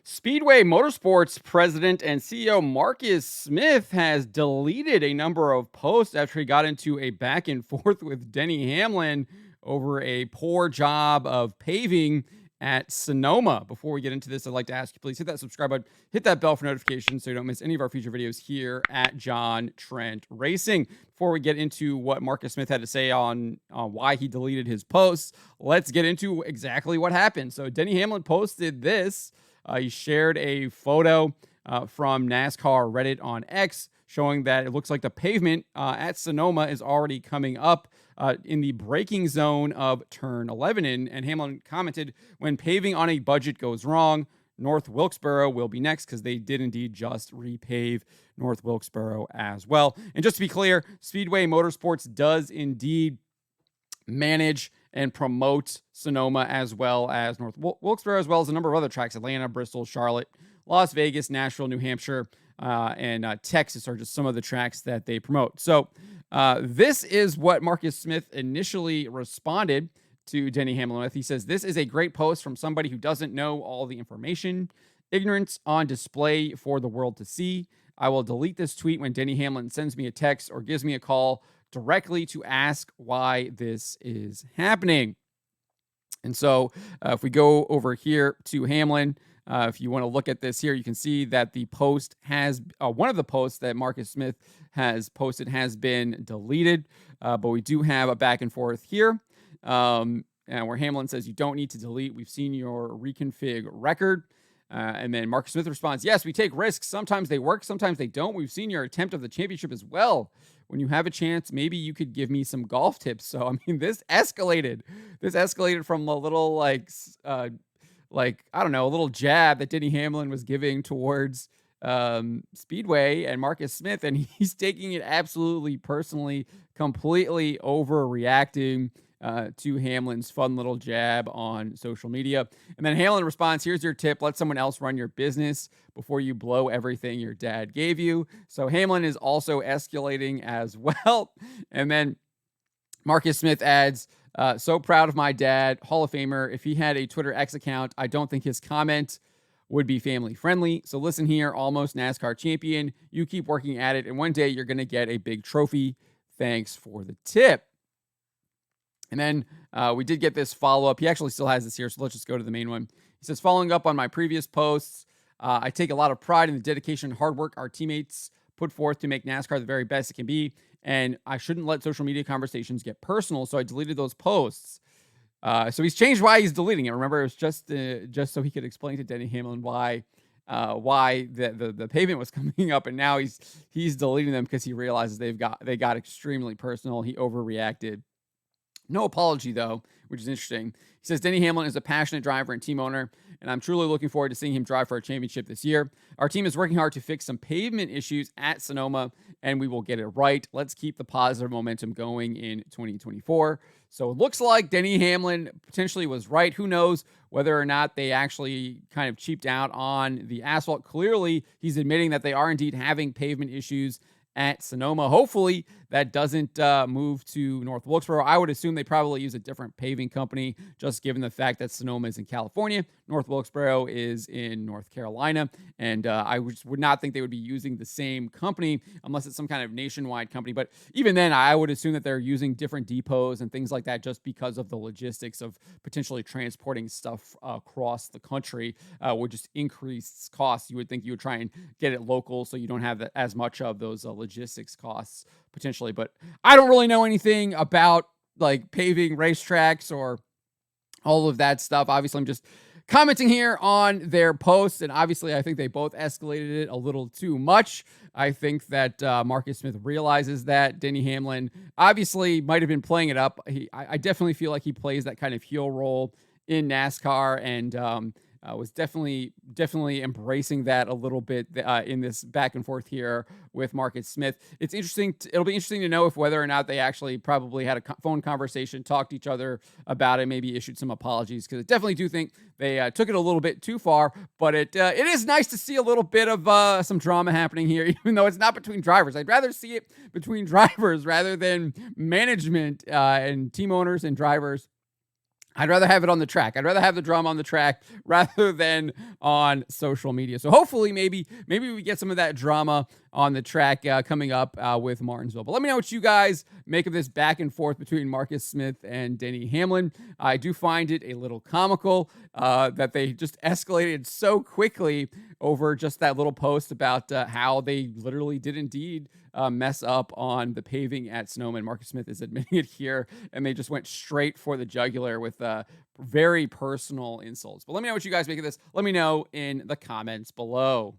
Speedway Motorsports president and CEO Marcus Smith has deleted a number of posts after he got into a back and forth with Denny Hamlin over a poor job of paving at Sonoma. Before we get into this, I'd like to ask you, please hit that subscribe button, hit that bell for notifications so you don't miss any of our future videos here at John Trent Racing. Before we get into what Marcus Smith had to say on why he deleted his posts, let's get into exactly what happened. So Denny Hamlin posted this. He shared a photo from NASCAR Reddit on X showing that it looks like the pavement at Sonoma is already coming up in the braking zone of turn 11. And Hamlin commented, when paving on a budget goes wrong, North Wilkesboro will be next, because they did indeed just repave North Wilkesboro as well. And just to be clear, Speedway Motorsports does indeed manage and promote Sonoma as well as North Wilkesboro, as well as a number of other tracks: Atlanta, Bristol, Charlotte, Las Vegas, Nashville, New Hampshire, and Texas are just some of the tracks that they promote. So this is what Marcus Smith initially responded to Denny Hamlin with. He says, "This is a great post from somebody who doesn't know all the information. Ignorance on display for the world to see. I will delete this tweet when Denny Hamlin sends me a text or gives me a call directly to ask why this is happening." And so if we go over here to Hamlin, if you want to look at this here, you can see that the post has one of the posts that Marcus Smith has posted has been deleted. But we do have a back and forth here, and where Hamlin says, "You don't need to delete. We've seen your reconfig record." And then Marcus Smith responds, "Yes, we take risks. Sometimes they work, sometimes they don't. We've seen your attempt of the championship as well. When you have a chance, maybe you could give me some golf tips." So, I mean, this escalated. This escalated from a little, I don't know, a little jab that Denny Hamlin was giving towards Speedway and Marcus Smith. And he's taking it absolutely personally, completely overreacting to Hamlin's fun little jab on social media. And then Hamlin responds, "Here's your tip. Let someone else run your business before you blow everything your dad gave you." So Hamlin is also escalating as well. And then Marcus Smith adds, "So proud of my dad, Hall of Famer. If he had a Twitter X account, I don't think his comment would be family friendly. So listen here, almost NASCAR champion. You keep working at it, and one day you're going to get a big trophy. Thanks for the tip." And then we did get this follow-up. He actually still has this here, so let's just go to the main one. He says, "Following up on my previous posts, I take a lot of pride in the dedication and hard work our teammates put forth to make NASCAR the very best it can be, and I shouldn't let social media conversations get personal, so I deleted those posts." So he's changed why he's deleting it. Remember, it was just so he could explain to Denny Hamlin why the pavement was coming up, and now he's deleting them because he realizes they got extremely personal. He overreacted. No apology, though, which is interesting. He says, "Denny Hamlin is a passionate driver and team owner, and I'm truly looking forward to seeing him drive for a championship this year. Our team is working hard to fix some pavement issues at Sonoma, and we will get it right. Let's keep the positive momentum going in 2024. So it looks like Denny Hamlin potentially was right. Who knows whether or not they actually kind of cheaped out on the asphalt. Clearly, he's admitting that they are indeed having pavement issues at Sonoma. Hopefully that doesn't move to North Wilkesboro. I would assume they probably use a different paving company, just given the fact that Sonoma is in California, North Wilkesboro is in North Carolina, and I would not think they would be using the same company unless it's some kind of nationwide company. But even then, I would assume that they're using different depots and things like that, just because of the logistics of potentially transporting stuff across the country would just increase costs. You would think you would try and get it local so you don't have as much of those logistics costs potentially. But I don't really know anything about like paving racetracks or all of that stuff. Obviously, I'm just commenting here on their posts, and obviously I think they both escalated it a little too much. I think that Marcus Smith realizes that Denny Hamlin obviously might have been playing it up. I definitely feel like he plays that kind of heel role in NASCAR, and was definitely embracing that a little bit in this back and forth here with Marcus Smith. It's interesting. It'll be interesting to know if whether or not they actually probably had a phone conversation, talked to each other about it, maybe issued some apologies, because I definitely do think they took it a little bit too far. But it is nice to see a little bit of some drama happening here, even though it's not between drivers. I'd rather see it between drivers rather than management and team owners and drivers. I'd rather have it on the track. I'd rather have the drama on the track rather than on social media. So hopefully, maybe we get some of that drama on the track coming up with Martinsville. But let me know what you guys make of this back and forth between Marcus Smith and Denny Hamlin. I do find it a little comical that they just escalated so quickly over just that little post about how they literally did indeed mess up on the paving at Sonoma. And Marcus Smith is admitting it here, and they just went straight for the jugular with very personal insults. But let me know what you guys make of this. Let me know in the comments below.